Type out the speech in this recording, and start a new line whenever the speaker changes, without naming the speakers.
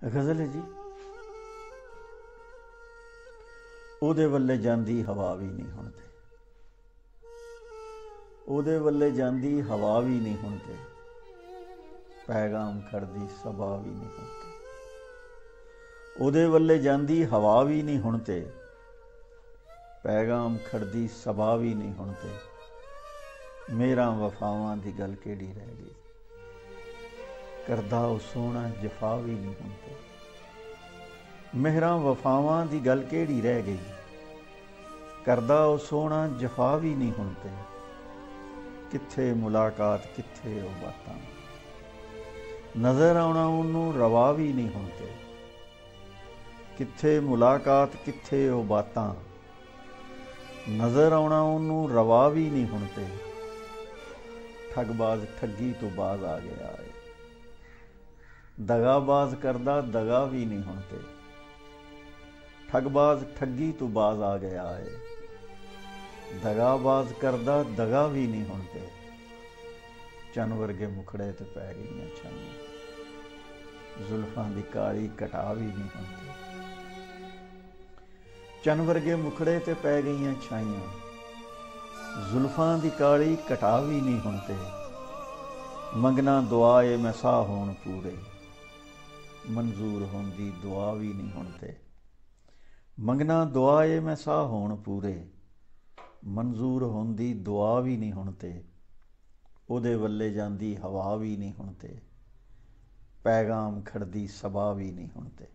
गज़ल है जी। ओदे वल्ले जांदी हवा भी नहीं हुण ते, ओदे वल्ले जांदी हवा भी नहीं हुण ते, पैगाम खड़दी सबा भी नहीं हुण ते। ओदे वल्ले जांदी हवा भी नहीं हुण ते, पैगाम खड़दी सबा भी नहीं हुण ते। मेरा वफावां दी गल केड़ी रह गई, करदा ओ सोहना जफा भी नहीं हुण ते। मेहरां वफावां दी गल केड़ी रह गई, करदा ओ सोहना जफा भी नहीं हुण ते। कित्थे मुलाकात कित्थे ओ बातां, नज़र आउणा ओनू रवा भी नहीं हुण ते। कित्थे मुलाकात कित्थे ओ बातां, नज़र आउणा ओनू रवा भी नहीं हुण ते। ठगबाज ठगी तो बाज आ गया है, दगाबाज करदा दगा भी नहीं हुण ते। ठगबाज ठगी तो बाज आ गया है, दगाबाज करदा दगा भी नहीं हुण ते। चन वर्गे मुखड़े ते पै गईयां छाइयां, जुल्फां दी काली कटा भी नहीं हुण ते। चन वर्गे मुखड़े ते पै गईयां छाइयां, जुल्फां दी काली कटा भी नहीं हुण ते। मंगना दुआ ए मैं साह होण पूरे, मंजूर होंदी दुआ भी नहीं हुण ते। मंगना दुआ ए मैं साह होण पूरे, मंजूर होंदी दुआ भी नहीं हुण ते। ओदे वल्ले जांदी हवा भी नहीं हुण ते, पैगाम खड़दी सबा भी नहीं हुण ते।